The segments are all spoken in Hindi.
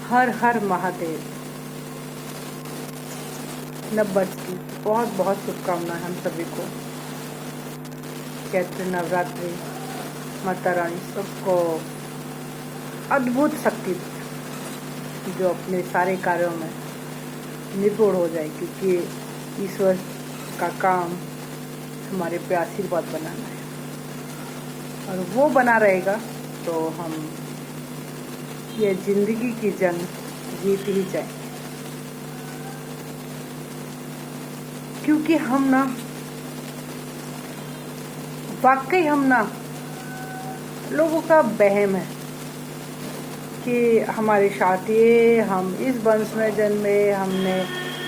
हर हर महादेव। नववर्ष की बहुत बहुत शुभकामनाएं हम सभी को। चैत्र नवरात्रि माता रानी सबको अद्भुत शक्ति दे, जो अपने सारे कार्यों में निपुण हो जाए, क्योंकि ईश्वर का काम हमारे पे आशीर्वाद बनाना है, और वो बना रहेगा तो हम ये जिंदगी की जंग जीत ही जाएंगे। क्योंकि हम ना वाकई लोगों का वहम है कि हमारे साथ ये, हम इस वंश में जन्मे, हमने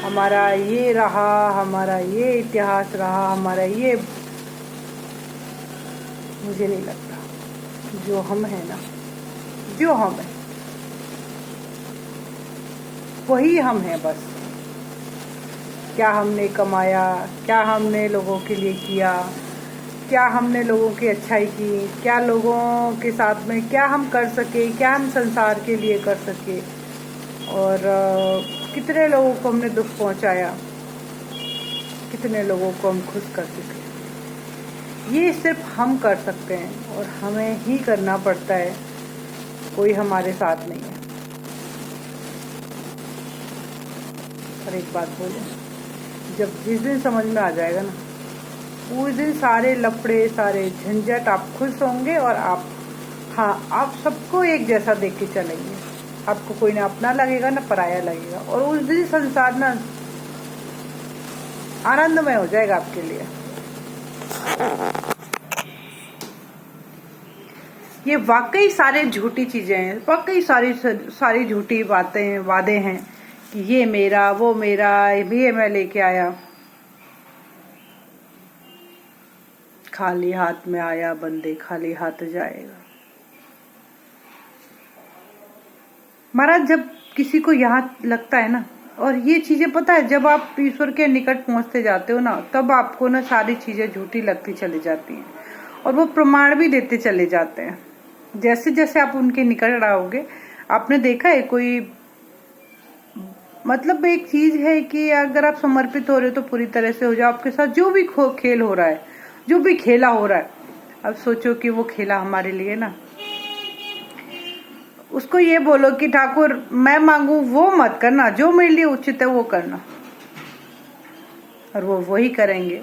हमारा ये रहा, हमारा ये इतिहास रहा, हमारा ये। मुझे नहीं लगता। जो हम हैं ना, जो हम हैं वही हम हैं बस। क्या हमने कमाया, क्या हमने लोगों के लिए किया, क्या हमने लोगों की अच्छाई की, क्या लोगों के साथ में क्या हम कर सके, क्या हम संसार के लिए कर सके, और कितने लोगों को हमने दुख पहुंचाया, कितने लोगों को हम खुश कर सके। ये सिर्फ हम कर सकते हैं, और हमें ही करना पड़ता है। कोई हमारे साथ नहीं है। और एक बात बोले, जब जिस दिन समझ में आ जाएगा ना, उस दिन सारे लफड़े, सारे झंझट आप खुश होंगे, और आप सबको एक जैसा देख के चलेंगे। आपको कोई ना अपना लगेगा ना पराया लगेगा, और उस दिन संसार ना आनंदमय हो जाएगा आपके लिए। ये वाकई सारे झूठी चीजें हैं, वाकई सारी झूठी बातें, वादे हैं कि ये मेरा, वो मेरा, ये मैं लेके आया। खाली हाथ में आया बंदे खाली हाथ जाएगा। महाराज, जब किसी को यहाँ लगता है ना, और ये चीजें पता है, जब आप ईश्वर के निकट पहुंचते जाते हो ना, तब आपको ना सारी चीजें झूठी लगती चली जाती हैं, और वो प्रमाण भी देते चले जाते हैं। जैसे जैसे आप उनके निकट आओगे, आपने देखा है कोई, मतलब एक चीज है कि अगर आप समर्पित हो रहे हो तो पूरी तरह से हो जाओ। आपके साथ जो भी खेल हो रहा है, जो भी खेला हो रहा है, अब सोचो कि वो खेला हमारे लिए ना, उसको ये बोलो कि ठाकुर मैं मांगू वो मत करना, जो मेरे लिए उचित है वो करना, और वो वही करेंगे,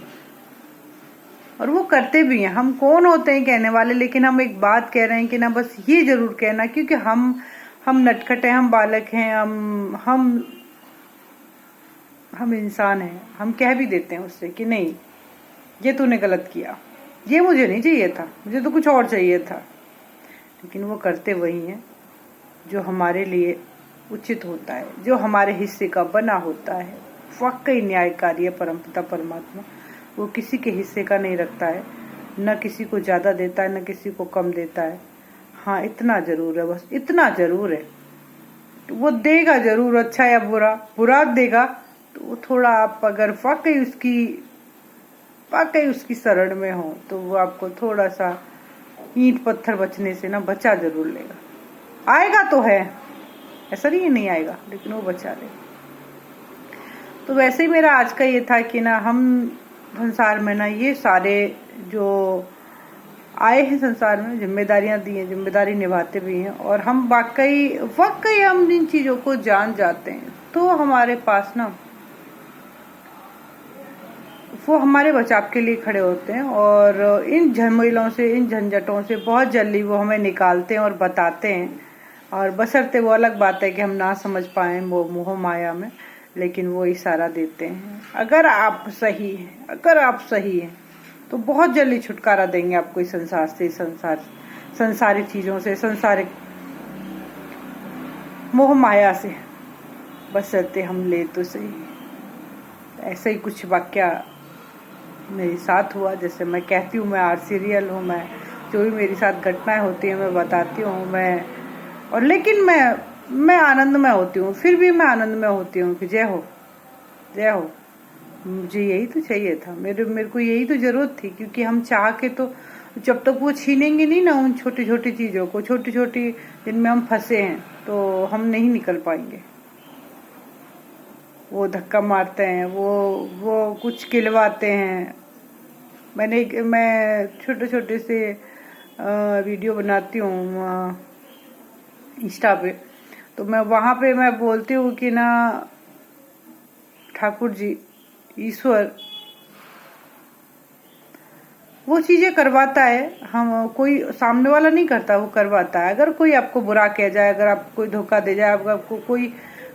और वो करते भी हैं। हम कौन होते हैं कहने वाले, लेकिन हम एक बात कह रहे हैं कि ना बस ये जरूर कहना, क्योंकि हम नटखट हैं, हम बालक हैं, हम इंसान हैं। हम कह भी देते हैं उससे कि नहीं ये तूने गलत किया, ये मुझे नहीं चाहिए था, मुझे तो कुछ और चाहिए था। लेकिन वो करते वही हैं जो हमारे लिए उचित होता है, जो हमारे हिस्से का बना होता है। वाकई न्यायकारी है परमपिता परमात्मा। वो किसी के हिस्से का नहीं रखता है, न किसी को ज्यादा देता है, न किसी को कम देता है। हाँ, इतना जरूर है, बस इतना जरूर है, वो देगा जरूर, अच्छा या बुरा देगा तो वो थोड़ा, आप अगर वाकई उसकी शरण में हो तो वो आपको थोड़ा सा ईंट पत्थर बचने से ना बचा जरूर लेगा। आएगा तो है, ऐसा नहीं आएगा, लेकिन वो बचा लेगा। तो वैसे ही मेरा आज का ये था कि ना हम संसार में ना ये सारे जो आए हैं संसार में, जिम्मेदारियां दी हैं, जिम्मेदारी निभाते भी हैं, और हम वाकई हम इन चीजों को जान जाते हैं, तो हमारे पास ना वो हमारे बचाव के लिए खड़े होते हैं, और इन झमेलों से, इन झंझटों से बहुत जल्दी वो हमें निकालते हैं और बताते हैं। और बशर्ते वो अलग बात है कि हम ना समझ पाए वो मोह माया में, लेकिन वो इशारा देते हैं। अगर आप सही हैं तो बहुत जल्दी छुटकारा देंगे आपको इस संसार से, संसारिक चीजों से, संसारिक मोह माया से, बशर्ते हम ले तो सही। ऐसा ही कुछ वाक्य मेरे साथ हुआ। जैसे मैं कहती हूँ, मैं आर सीरियल हूँ, मैं जो भी मेरे साथ घटनाएं होती हैं मैं बताती हूँ, लेकिन मैं आनंद में होती हूँ, फिर भी मैं आनंद में होती हूँ कि जय हो। मुझे यही तो चाहिए था, मेरे को यही तो जरूरत थी, क्योंकि हम चाह के तो जब तक वो छीनेंगे नहीं ना उन छोटी छोटी चीजों को, छोटी छोटी जिनमें हम फंसे हैं, तो हम नहीं निकल पाएंगे। वो धक्का मारते हैं, वो कुछ खिलवाते हैं। मैं छोटे छोटे से वीडियो बनाती हूँ इंस्टा पे, तो मैं वहाँ पे मैं बोलती हूँ कि ना ठाकुर जी, ईश्वर वो चीजें करवाता है, हम कोई सामने वाला नहीं करता, वो करवाता है। अगर कोई आपको बुरा कह जाए, अगर आपको कोई धोखा दे जाए, आपको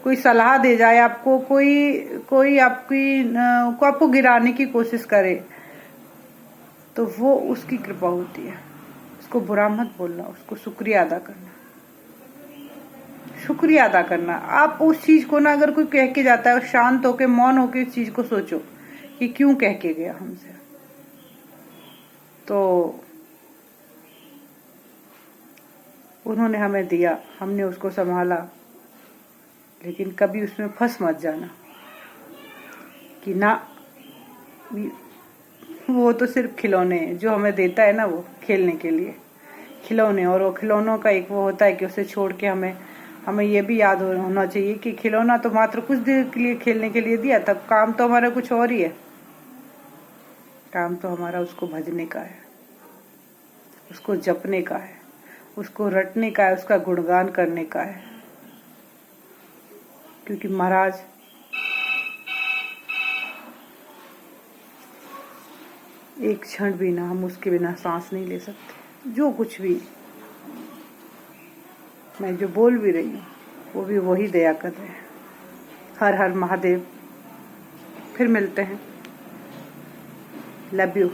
कोई सलाह दे जाए, आपको कोई आपको गिराने की कोशिश करे, तो वो उसकी कृपा होती है। उसको बुरा मत बोलना, उसको शुक्रिया अदा करना। शुक्रिया अदा करना। आप उस चीज को ना, अगर कोई कह के जाता है, शांत होके मौन होके इस चीज को सोचो कि क्यों कह के गया हमसे। तो उन्होंने हमें दिया, हमने उसको संभाला, लेकिन कभी उसमें फंस मत जाना कि ना वो तो सिर्फ खिलौने हैं जो हमें देता है ना, वो खेलने के लिए खिलौने। और वो खिलौनों का एक वो होता है कि उसे छोड़ के हमें ये भी याद होना चाहिए कि खिलौना तो मात्र कुछ देर के लिए खेलने के लिए दिया, तब काम तो हमारा कुछ और ही है। काम तो हमारा उसको भजने का है, उसको जपने का है, उसको रटने का है, उसका गुणगान करने का है। क्योंकि महाराज एक क्षण भी ना हम उसके बिना सांस नहीं ले सकते। जो कुछ भी मैं जो बोल भी रही हूँ, वो भी वही दया कर रहे हैं। हर हर महादेव। फिर मिलते हैं। Love you.